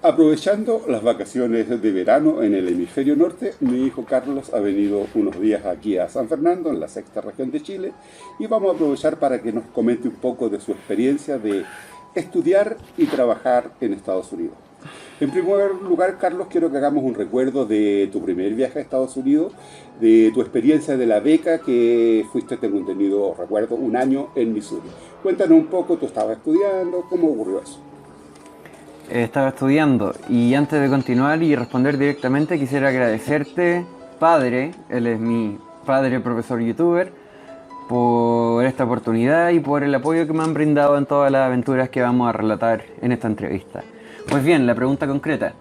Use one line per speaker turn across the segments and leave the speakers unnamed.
Aprovechando las vacaciones de verano en el hemisferio norte, mi hijo Carlos ha venido unos días aquí a San Fernando, en la sexta región de Chile, y vamos a aprovechar para que nos comente un poco de su experiencia de estudiar y trabajar en Estados Unidos. En primer lugar, Carlos, quiero que hagamos un recuerdo de tu primer viaje a Estados Unidos, de tu experiencia de la beca que fuiste, tengo entendido, recuerdo, un año en Missouri. Cuéntanos un poco, tú estabas estudiando, ¿cómo ocurrió eso?
Estaba estudiando y antes de continuar y responder directamente quisiera agradecerte, padre, él es mi padre profesor youtuber, por esta oportunidad y por el apoyo que me han brindado en todas las aventuras que vamos a relatar en esta entrevista. Pues bien, la pregunta concreta.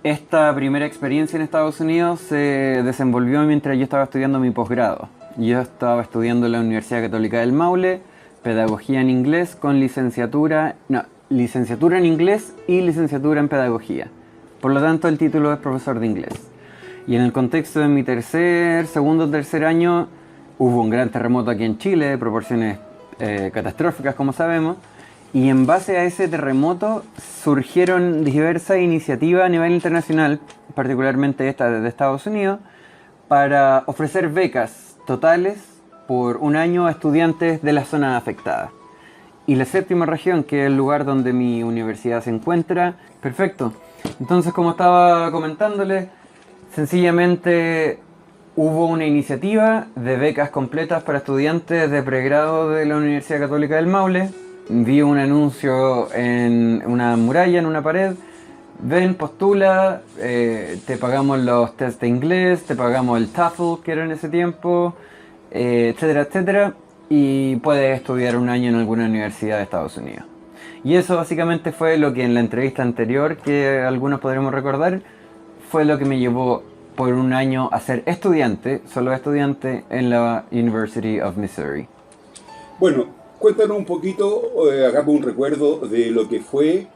Esta primera experiencia en Estados Unidos se desenvolvió mientras yo estaba estudiando mi posgrado. Yo estaba estudiando en la Universidad Católica del Maule, pedagogía en inglés con licenciatura en inglés y licenciatura en pedagogía. Por lo tanto, el título es profesor de inglés. Y en el contexto de mi segundo o tercer año, hubo un gran terremoto aquí en Chile, de proporciones catastróficas, como sabemos. Y en base a ese terremoto surgieron diversas iniciativas a nivel internacional, particularmente esta desde Estados Unidos, para ofrecer becas totales por un año a estudiantes de las zonas afectadas. Y la séptima región, que es el lugar donde mi universidad se encuentra, perfecto. Entonces, como estaba comentándole, sencillamente hubo una iniciativa de becas completas para estudiantes de pregrado de la Universidad Católica del Maule. Vi un anuncio en una muralla, en una pared. Ven, postula, te pagamos los test de inglés, te pagamos el TOEFL que era en ese tiempo, etcétera, etcétera. Y puedes estudiar un año en alguna universidad de Estados Unidos. Y eso básicamente fue lo que en la entrevista anterior, que algunos podremos recordar, fue lo que me llevó por un año a ser estudiante, solo estudiante, en la University of Missouri.
Bueno, cuéntanos un poquito, hagamos un recuerdo de lo que fue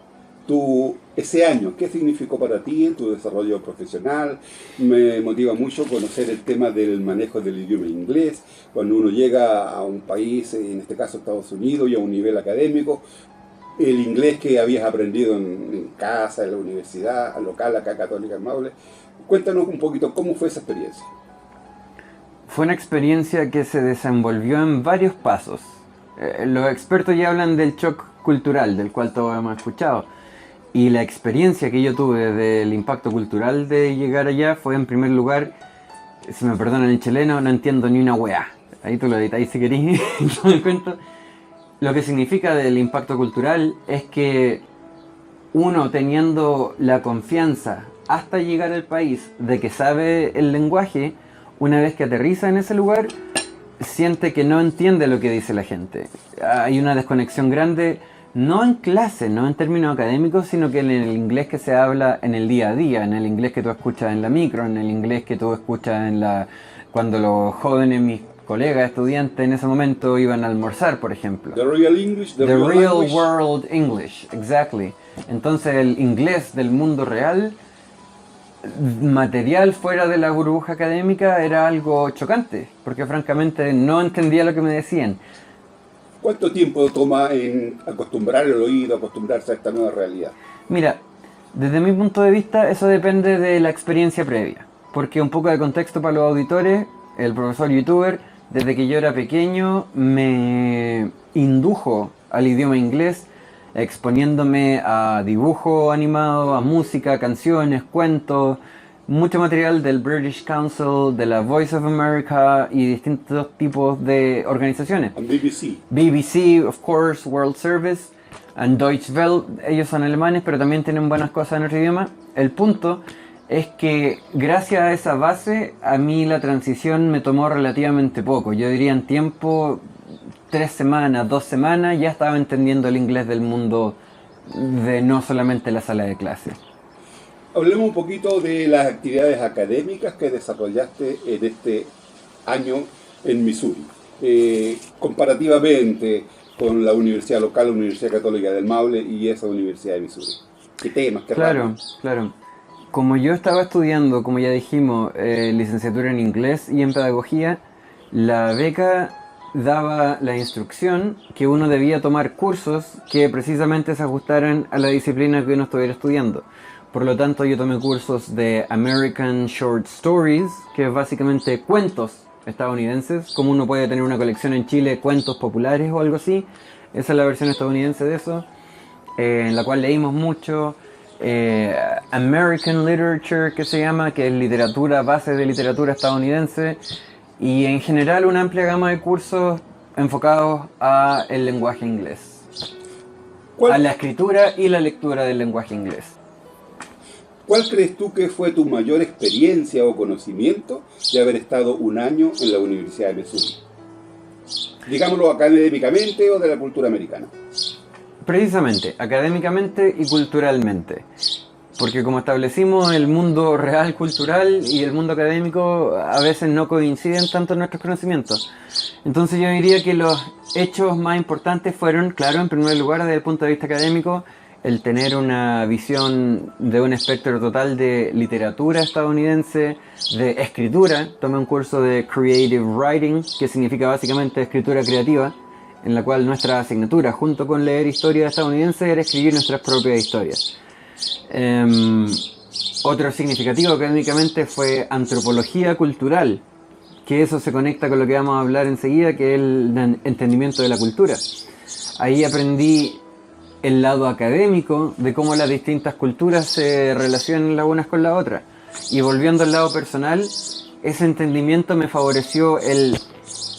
ese año. ¿Qué significó para ti en tu desarrollo profesional? Me motiva mucho conocer el tema del manejo del idioma inglés. Cuando uno llega a un país, en este caso Estados Unidos, y a un nivel académico, el inglés que habías aprendido en casa, en la universidad, local, acá Católica en Maule. Cuéntanos un poquito cómo fue esa experiencia.
Fue una experiencia que se desenvolvió en varios pasos. Los expertos ya hablan del shock cultural, del cual todos hemos escuchado. Y la experiencia que yo tuve del impacto cultural de llegar allá fue, en primer lugar, si me perdonan el chileno, no entiendo ni una weá. Ahí tú lo editáis si querís, no me cuento. Lo que significa del impacto cultural es que uno, teniendo la confianza hasta llegar al país de que sabe el lenguaje, una vez que aterriza en ese lugar, siente que no entiende lo que dice la gente. Hay una desconexión grande, no en clase, no en términos académicos, sino que en el inglés que se habla en el día a día, en el inglés que tú escuchas en la micro, en el inglés que tú escuchas cuando los jóvenes, mis colegas estudiantes en ese momento iban a almorzar, por ejemplo.
The real English,
The real world English, exactly. Entonces el inglés del mundo real, material fuera de la burbuja académica, era algo chocante, porque francamente no entendía lo que me decían.
¿Cuánto tiempo toma en acostumbrar el oído, acostumbrarse a esta nueva realidad?
Mira, desde mi punto de vista eso depende de la experiencia previa, porque un poco de contexto para los auditores, el profesor youtuber, desde que yo era pequeño, me indujo al idioma inglés, exponiéndome a dibujo animado, a música, canciones, cuentos, mucho material del British Council, de la Voice of America y distintos tipos de organizaciones.
And BBC.
BBC, of course, World Service, and Deutsche Welle, ellos son alemanes, pero también tienen buenas cosas en otro idioma. El punto es que gracias a esa base, a mí la transición me tomó relativamente poco. Yo diría en tiempo, 3 semanas, 2 semanas, ya estaba entendiendo el inglés del mundo, de no solamente la sala de clase.
Hablemos un poquito de las actividades académicas que desarrollaste en este año en Missouri. Comparativamente con la universidad local, la Universidad Católica del Maule y esa Universidad de Missouri. ¿Qué temas? ¿Qué ramos?
Claro. Como yo estaba estudiando, como ya dijimos, licenciatura en inglés y en pedagogía, la beca daba la instrucción que uno debía tomar cursos que precisamente se ajustaran a la disciplina que uno estuviera estudiando. Por lo tanto, yo tomé cursos de American Short Stories, que es básicamente cuentos estadounidenses, como uno puede tener una colección en Chile, cuentos populares o algo así. Esa es la versión estadounidense de eso, en la cual leímos mucho. American Literature, que se llama, que es literatura, base de literatura estadounidense, y en general una amplia gama de cursos enfocados al lenguaje inglés, a la escritura y la lectura del lenguaje inglés.
¿Cuál crees tú que fue tu mayor experiencia o conocimiento de haber estado un año en la Universidad de Missouri? Digámoslo académicamente o de la cultura americana.
Precisamente, académicamente y culturalmente. Porque como establecimos, el mundo real cultural y el mundo académico a veces no coinciden tanto en nuestros conocimientos. Entonces yo diría que los hechos más importantes fueron, claro, en primer lugar desde el punto de vista académico, el tener una visión de un espectro total de literatura estadounidense, de escritura. Tomé un curso de Creative Writing, que significa básicamente escritura creativa, en la cual nuestra asignatura, junto con leer historia estadounidense, era escribir nuestras propias historias. Otro significativo académicamente fue antropología cultural, que eso se conecta con lo que vamos a hablar enseguida, que es el entendimiento de la cultura. Ahí aprendí el lado académico de cómo las distintas culturas se relacionan las unas con las otras. Y volviendo al lado personal, ese entendimiento me favoreció el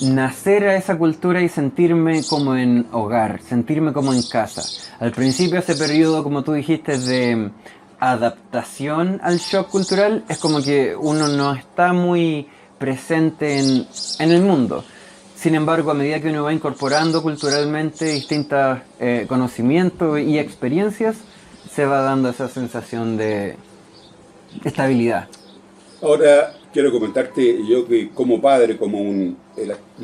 nacer a esa cultura y sentirme como en hogar, sentirme como en casa. Al principio ese periodo, como tú dijiste, de adaptación al shock cultural, es como que uno no está muy presente en el mundo. Sin embargo, a medida que uno va incorporando culturalmente distintos conocimientos y experiencias, se va dando esa sensación de estabilidad.
Ahora quiero comentarte, yo que como padre, como una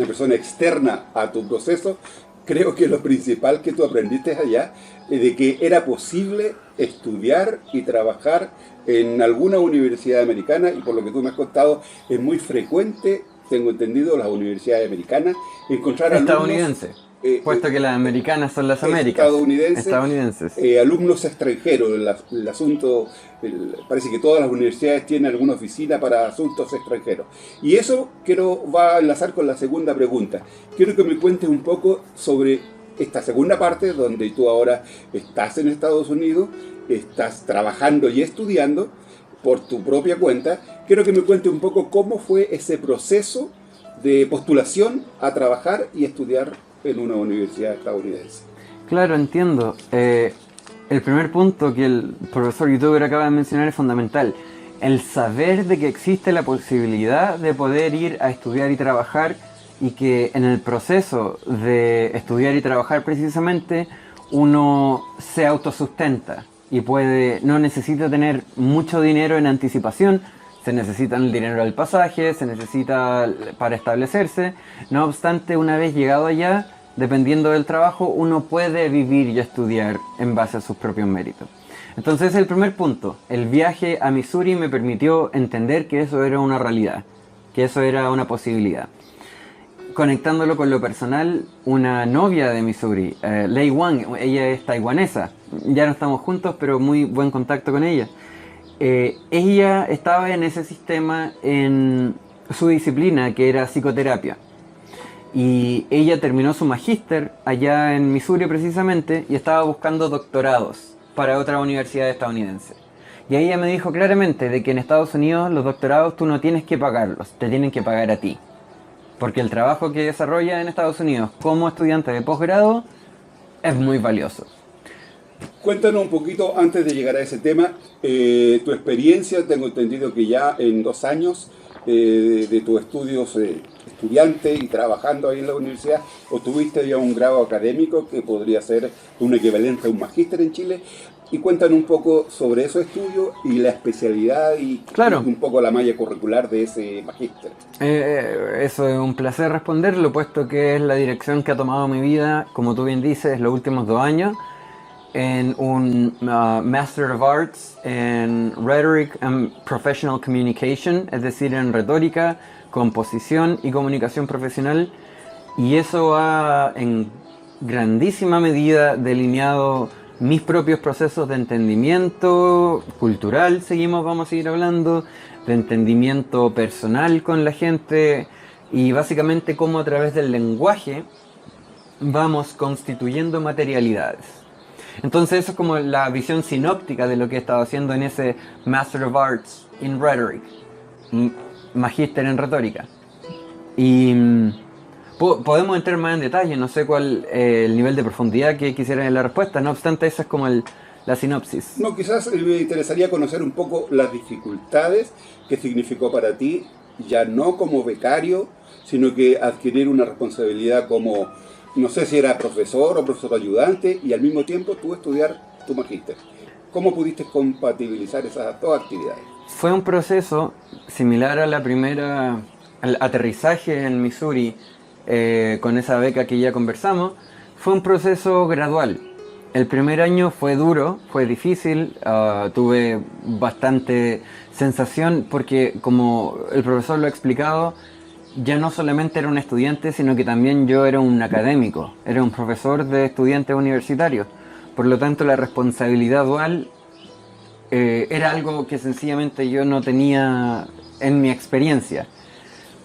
persona externa a tu proceso, creo que lo principal que tú aprendiste allá es de que era posible estudiar y trabajar en alguna universidad americana, y por lo que tú me has contado, es muy frecuente, tengo entendido, las universidades americanas, encontrar
estadounidense,
alumnos,
puesto que las americanas son las Américas. Estadounidenses.
Alumnos extranjeros. El asunto, parece que todas las universidades tienen alguna oficina para asuntos extranjeros. Y eso va a enlazar con la segunda pregunta. Quiero que me cuentes un poco sobre esta segunda parte, donde tú ahora estás en Estados Unidos, estás trabajando y estudiando por tu propia cuenta. Quiero que me cuentes un poco cómo fue ese proceso de postulación a trabajar y estudiar en una universidad estadounidense.
Claro, entiendo. El primer punto que el profesor youtuber acaba de mencionar es fundamental. El saber de que existe la posibilidad de poder ir a estudiar y trabajar, y que en el proceso de estudiar y trabajar precisamente uno se autosustenta y no necesita tener mucho dinero en anticipación. Se necesita el dinero del pasaje, se necesita para establecerse. No obstante, una vez llegado allá, dependiendo del trabajo, uno puede vivir y estudiar en base a sus propios méritos. Entonces, el primer punto, el viaje a Missouri me permitió entender que eso era una realidad, que eso era una posibilidad. Conectándolo con lo personal, una novia de Missouri, Lei Wang, ella es taiwanesa, ya no estamos juntos, pero muy buen contacto con ella. Ella estaba en ese sistema en su disciplina, que era psicoterapia. Y ella terminó su magíster allá en Missouri precisamente y estaba buscando doctorados para otra universidad estadounidense. Y ella me dijo claramente de que en Estados Unidos los doctorados tú no tienes que pagarlos, te tienen que pagar a ti. Porque el trabajo que desarrolla en Estados Unidos como estudiante de posgrado es muy valioso.
Cuéntanos un poquito, antes de llegar a ese tema, tu experiencia. Tengo entendido que ya en 2 años de tus estudios estudiante y trabajando ahí en la universidad, obtuviste ya un grado académico que podría ser un equivalente a un magíster en Chile. Y cuéntanos un poco sobre esos estudios y la especialidad y,
claro,
y un poco la malla curricular de ese magíster.
Eso es un placer responderlo, puesto que es la dirección que ha tomado mi vida, como tú bien dices, los últimos 2 años, en un Master of Arts en Rhetoric and Professional Communication, es decir, en retórica, composición y comunicación profesional, Y eso ha en grandísima medida delineado mis propios procesos de entendimiento cultural, vamos a seguir hablando, de entendimiento personal con la gente y básicamente cómo a través del lenguaje vamos constituyendo materialidades. Entonces eso es como la visión sinóptica de lo que he estado haciendo en ese Master of Arts in Rhetoric, magíster en retórica. Y podemos entrar más en detalle, no sé cuál el nivel de profundidad que quisieran en la respuesta, no obstante esa es como la sinopsis.
No, quizás me interesaría conocer un poco las dificultades que significó para ti, ya no como becario, sino que adquirir una responsabilidad como, no sé si era profesor o profesor ayudante, y al mismo tiempo tú estudiar tu magíster. ¿Cómo pudiste compatibilizar esas dos actividades?
Fue un proceso similar a al aterrizaje en Missouri, con esa beca que ya conversamos. Fue un proceso gradual. El primer año fue duro, fue difícil, tuve bastante sensación porque, como el profesor lo ha explicado, ya no solamente era un estudiante, sino que también yo era un académico, era un profesor de estudiantes universitarios. Por lo tanto, la responsabilidad dual era algo que sencillamente yo no tenía en mi experiencia.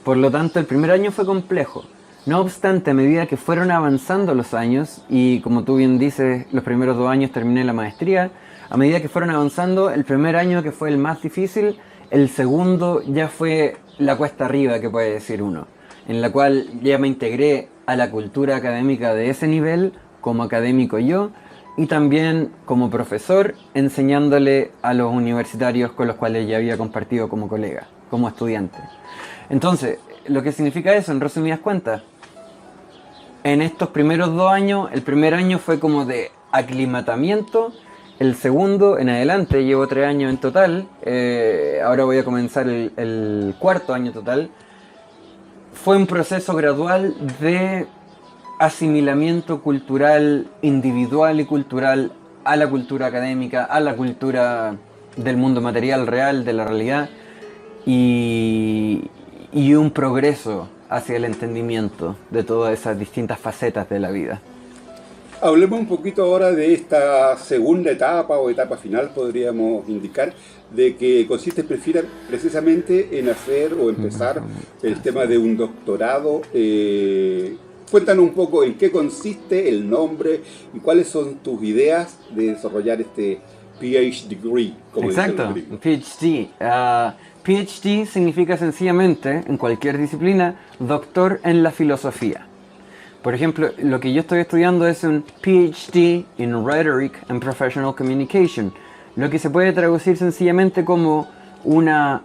Por lo tanto, el primer año fue complejo. No obstante, a medida que fueron avanzando los años, y como tú bien dices, los primeros 2 años terminé la maestría, a medida que fueron avanzando, el primer año, que fue el más difícil, el segundo ya fue la cuesta arriba, que puede decir uno, en la cual ya me integré a la cultura académica de ese nivel, como académico yo, y también como profesor, enseñándole a los universitarios con los cuales ya había compartido como colega, como estudiante. Entonces, lo que significa eso, en resumidas cuentas, en estos primeros 2 años, el primer año fue como de aclimatamiento, el segundo en adelante, llevo 3 años en total, ahora voy a comenzar el 4º año total, fue un proceso gradual de asimilamiento cultural, individual y cultural, a la cultura académica, a la cultura del mundo material real, de la realidad, y un progreso hacia el entendimiento de todas esas distintas facetas de la vida.
Hablemos un poquito ahora de esta segunda etapa o etapa final, podríamos indicar, de que consiste precisamente en hacer o empezar el tema de un doctorado. Cuéntanos un poco en qué consiste el nombre y cuáles son tus ideas de desarrollar este PhD degree, como
Exacto,
dicen los
PhD. PhD significa sencillamente, en cualquier disciplina, doctor en la filosofía. Por ejemplo, lo que yo estoy estudiando es un PhD in Rhetoric and Professional Communication, lo que se puede traducir sencillamente como una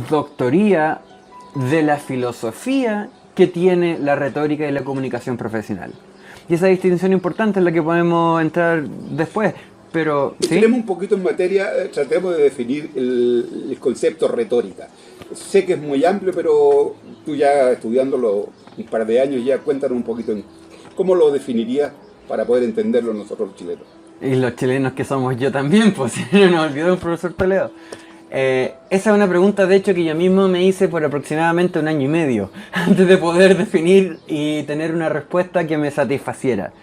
doctoría de la filosofía que tiene la retórica y la comunicación profesional. Y esa distinción importante es la que podemos entrar después. Pero ¿sí?
Entremos un poquito en materia, tratemos de definir el concepto retórica. Sé que es muy amplio, pero tú ya estudiándolo un par de años, ya cuéntanos un poquito en cómo lo definirías para poder entenderlo nosotros los chilenos.
Y los chilenos que somos yo también, pues si no nos olvidó el profesor Toledo. Esa es una pregunta, de hecho, que yo mismo me hice por aproximadamente 1 año y medio, antes de poder definir y tener una respuesta que me satisfaciera.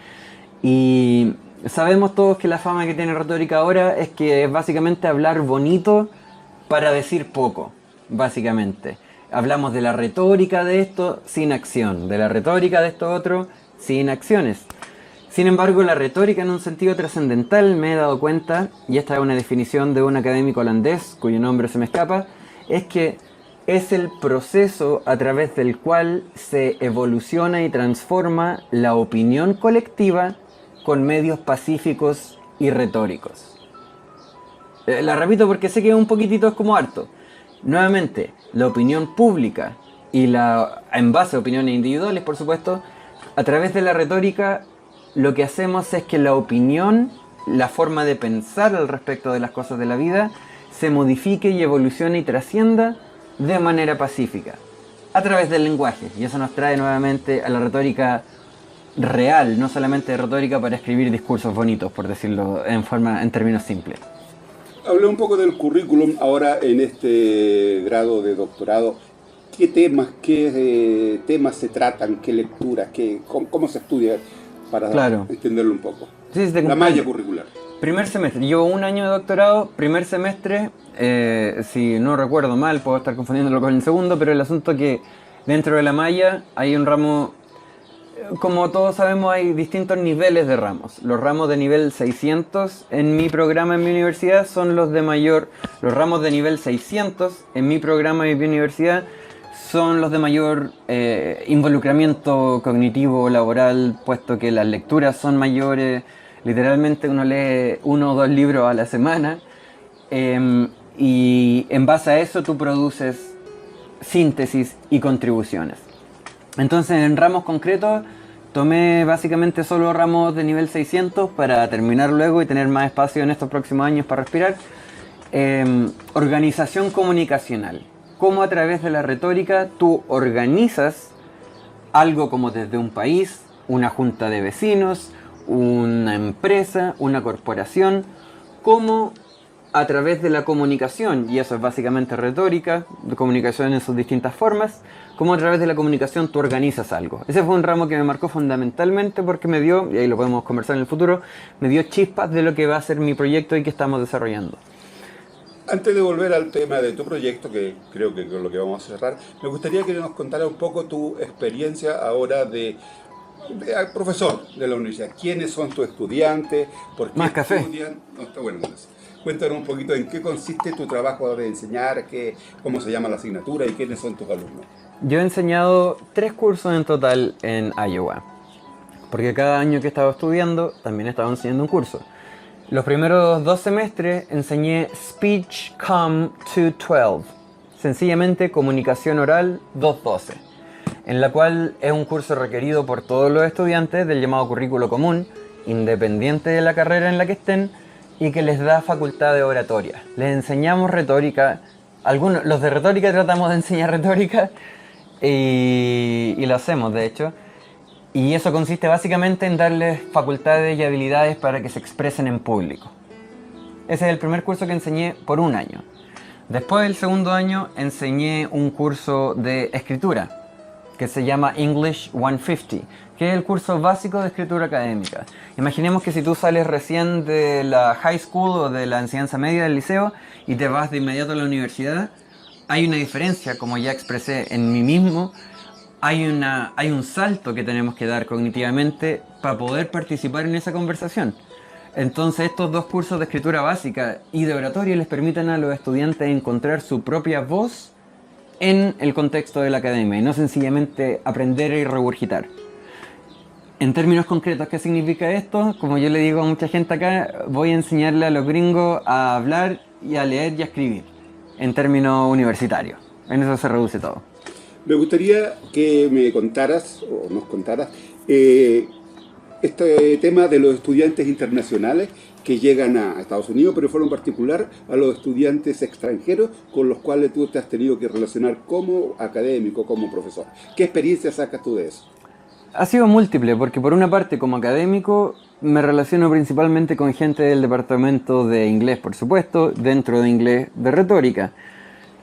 Y sabemos todos que la fama que tiene retórica ahora es que es básicamente hablar bonito para decir poco, básicamente. Hablamos de la retórica de esto sin acción, de la retórica de esto otro sin acciones. Sin embargo, la retórica en un sentido trascendental, me he dado cuenta, y esta es una definición de un académico holandés, cuyo nombre se me escapa, es que es el proceso a través del cual se evoluciona y transforma la opinión colectiva con medios pacíficos y retóricos. La repito porque sé que un poquitito es como harto. Nuevamente, la opinión pública y en base a opiniones individuales, por supuesto, a través de la retórica, lo que hacemos es que la opinión, la forma de pensar al respecto de las cosas de la vida, se modifique y evolucione y trascienda de manera pacífica, a través del lenguaje. Y eso nos trae nuevamente a la retórica real, no solamente retórica para escribir discursos bonitos, por decirlo en términos simples.
Hablé un poco del currículum ahora en este grado de doctorado. ¿Qué temas se tratan? ¿Qué lecturas? ¿Cómo se estudia? Para entenderlo un poco.
Sí,
la malla curricular.
Primer semestre. Llevo un año de doctorado. Primer semestre, si no recuerdo mal, puedo estar confundiéndolo con el segundo, pero el asunto es que dentro de la malla hay un ramo. Como todos sabemos, hay distintos niveles de ramos. Los ramos de nivel 600 en mi programa en mi universidad son los de mayor. Los ramos de nivel 600 en mi programa en mi universidad son los de mayor involucramiento cognitivo laboral, puesto que las lecturas son mayores. Literalmente uno lee 1 o 2 libros a la semana y en base a eso tú produces síntesis y contribuciones. Entonces, en ramos concretos, tomé básicamente solo ramos de nivel 600 para terminar luego y tener más espacio en estos próximos años para respirar. Organización comunicacional. Cómo a través de la retórica tú organizas algo como desde un país, una junta de vecinos, una empresa, una corporación, cómo a través de la comunicación, y eso es básicamente retórica, de comunicación en sus distintas formas, cómo a través de la comunicación tú organizas algo. Ese fue un ramo que me marcó fundamentalmente porque me dio, y ahí lo podemos conversar en el futuro, me dio chispas de lo que va a ser mi proyecto y que estamos desarrollando.
Antes de volver al tema de tu proyecto, que creo que con lo que vamos a cerrar, me gustaría que nos contara un poco tu experiencia ahora de profesor de la universidad. ¿Quiénes son tus estudiantes? ¿Por qué
más café
estudian? No, está bueno. Cuéntanos un poquito en qué consiste tu trabajo de enseñar, cómo se llama la asignatura y quiénes son tus alumnos.
Yo he enseñado 3 cursos en total en Iowa, porque cada año que he estado estudiando también he estado enseñando un curso. Los primeros 2 semestres enseñé Speech Com 212, sencillamente Comunicación Oral 212, en la cual es un curso requerido por todos los estudiantes del llamado currículo común, independiente de la carrera en la que estén, y que les da facultad de oratoria. Les enseñamos retórica, los de retórica tratamos de enseñar retórica y lo hacemos de hecho, y eso consiste básicamente en darles facultades y habilidades para que se expresen en público. Ese es el primer curso que enseñé por un año. Después del segundo año enseñé un curso de escritura que se llama English 150, que es el curso básico de escritura académica. Imaginemos que si tú sales recién de la high school o de la enseñanza media del liceo y te vas de inmediato a la universidad, hay una diferencia, como ya expresé en mí mismo, hay un salto que tenemos que dar cognitivamente para poder participar en esa conversación. Entonces estos 2 cursos de escritura básica y de oratoria les permiten a los estudiantes encontrar su propia voz en el contexto de la academia y no sencillamente aprender y regurgitar. En términos concretos, ¿qué significa esto? Como yo le digo a mucha gente acá, voy a enseñarle a los gringos a hablar y a leer y a escribir en términos universitarios. En eso se reduce todo.
Me gustaría que me contaras, o nos contaras, este tema de los estudiantes internacionales que llegan a Estados Unidos, pero fueron en particular a los estudiantes extranjeros con los cuales tú te has tenido que relacionar como académico, como profesor. ¿Qué experiencia sacas tú de eso?
Ha sido múltiple, porque por una parte como académico me relaciono principalmente con gente del departamento de inglés, por supuesto, dentro de inglés de retórica.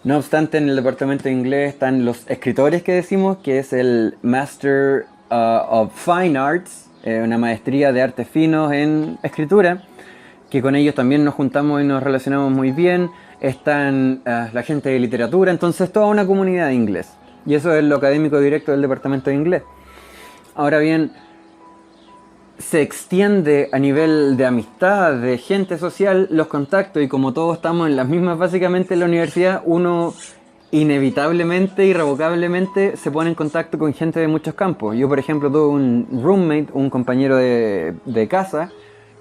No obstante, en el departamento de inglés están los escritores que decimos, que es el Master of Fine Arts, una maestría de artes finos en escritura, que con ellos también nos juntamos y nos relacionamos muy bien. Están la gente de literatura, entonces toda una comunidad de inglés. Y eso es lo académico directo del departamento de inglés. Ahora bien, se extiende a nivel de amistad, de gente social, los contactos, y como todos estamos en las mismas básicamente en la universidad, uno inevitablemente, irrevocablemente se pone en contacto con gente de muchos campos. Yo, por ejemplo, tuve un roommate, un compañero de casa,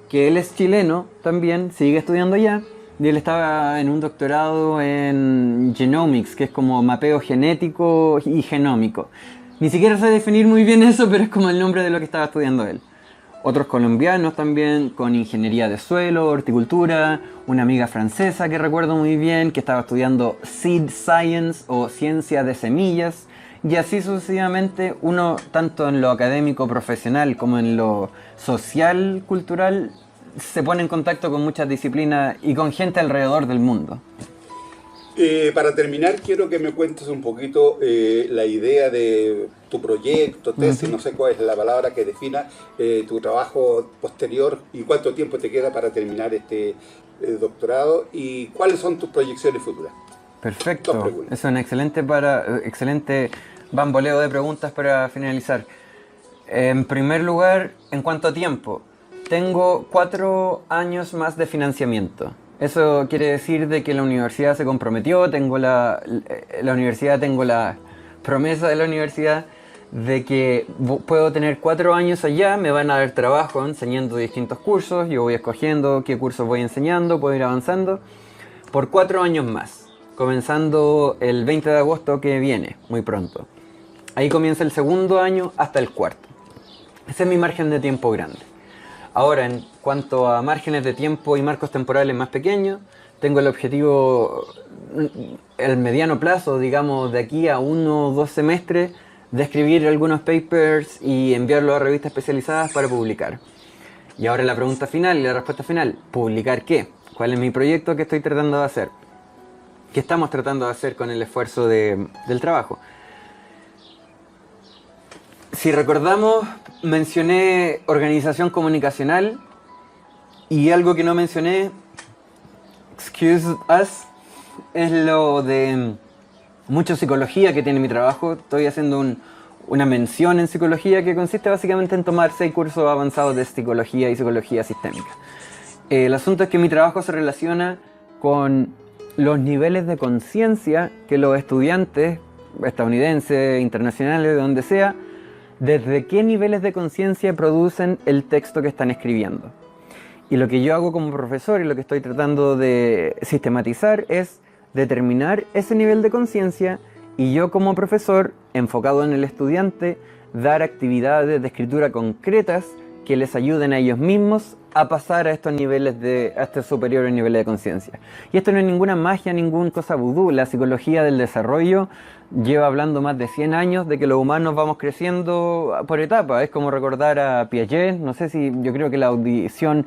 que él es chileno también, sigue estudiando allá, y él estaba en un doctorado en genomics, que es como mapeo genético y genómico. Ni siquiera sé definir muy bien eso, pero es como el nombre de lo que estaba estudiando él. Otros colombianos también, con ingeniería de suelo, horticultura, una amiga francesa que recuerdo muy bien, que estaba estudiando Seed Science o ciencia de semillas, y así sucesivamente, uno tanto en lo académico profesional como en lo social cultural se pone en contacto con muchas disciplinas y con gente alrededor del mundo.
Para terminar, quiero que me cuentes un poquito la idea de tu proyecto, tesis, no sé cuál es la palabra que defina tu trabajo posterior y cuánto tiempo te queda para terminar este doctorado y cuáles son tus proyecciones futuras.
Perfecto, es un excelente bamboleo de preguntas para finalizar. En primer lugar, en cuanto a tiempo, tengo 4 años más de financiamiento. Eso quiere decir de que la universidad se comprometió, tengo la promesa de la universidad de que puedo tener 4 años allá, me van a dar trabajo enseñando distintos cursos, yo voy escogiendo qué cursos voy enseñando, puedo ir avanzando, por 4 años más, comenzando el 20 de agosto que viene, muy pronto. Ahí comienza el segundo año hasta el cuarto. Ese es mi margen de tiempo grande. Ahora, en cuanto a márgenes de tiempo y marcos temporales más pequeños, tengo el objetivo, el mediano plazo, digamos, de aquí a 1 o 2 semestres, de escribir algunos papers y enviarlos a revistas especializadas para publicar. Y ahora la pregunta final y la respuesta final, ¿publicar qué? ¿Cuál es mi proyecto que estoy tratando de hacer? ¿Qué estamos tratando de hacer con el esfuerzo del trabajo? Si recordamos, mencioné organización comunicacional y algo que no mencioné, excuse us, es lo de mucha psicología que tiene mi trabajo. Estoy haciendo una mención en psicología que consiste básicamente en tomar 6 cursos avanzados de psicología y psicología sistémica. El asunto es que mi trabajo se relaciona con los niveles de conciencia que los estudiantes estadounidenses, internacionales, de donde sea, desde qué niveles de conciencia producen el texto que están escribiendo. Y lo que yo hago como profesor y lo que estoy tratando de sistematizar es determinar ese nivel de conciencia y yo como profesor, enfocado en el estudiante, dar actividades de escritura concretas que les ayuden a ellos mismos a pasar a estos niveles a estos superiores niveles de conciencia. Y esto no es ninguna magia, ninguna cosa vudú. La psicología del desarrollo lleva hablando más de 100 años de que los humanos vamos creciendo por etapas. Es como recordar a Piaget, no sé si, yo creo que la audición,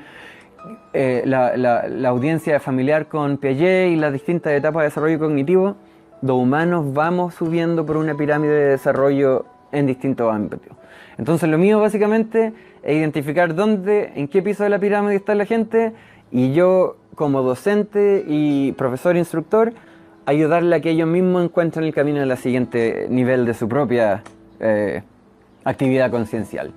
la audiencia familiar con Piaget y las distintas etapas de desarrollo cognitivo, los humanos vamos subiendo por una pirámide de desarrollo en distintos ámbitos. Entonces lo mío básicamente es identificar en qué piso de la pirámide está la gente y yo como docente y profesor instructor ayudarle a que ellos mismos encuentren el camino al siguiente nivel de su propia actividad conciencial.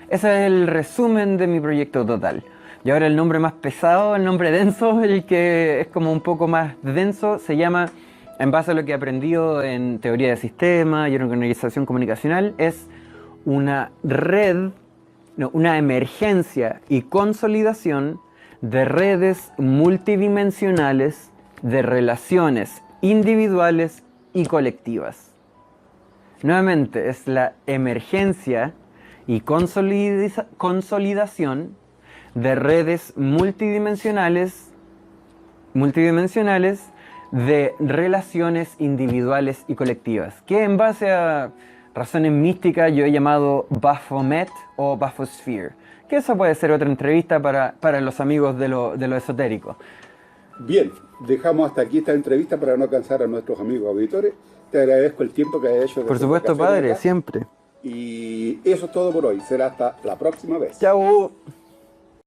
Ese es el resumen de mi proyecto total. Y ahora el nombre más pesado, el nombre denso, el que es como un poco más denso, se llama, en base a lo que he aprendido en teoría de sistemas y en organización comunicacional, es una emergencia y consolidación de redes multidimensionales de relaciones individuales y colectivas. Nuevamente, es la emergencia y consolidación de redes multidimensionales de relaciones individuales y colectivas, que en base a razones místicas yo he llamado Baphomet o Bathysphere, que eso puede ser otra entrevista para los amigos de lo esotérico.
Bien, dejamos hasta aquí esta entrevista para no cansar a nuestros amigos auditores. Te agradezco el tiempo que hayas hecho.
Por supuesto, padre,
acá.
siempre.
Y eso es todo por hoy. Será hasta la próxima vez.
Chao.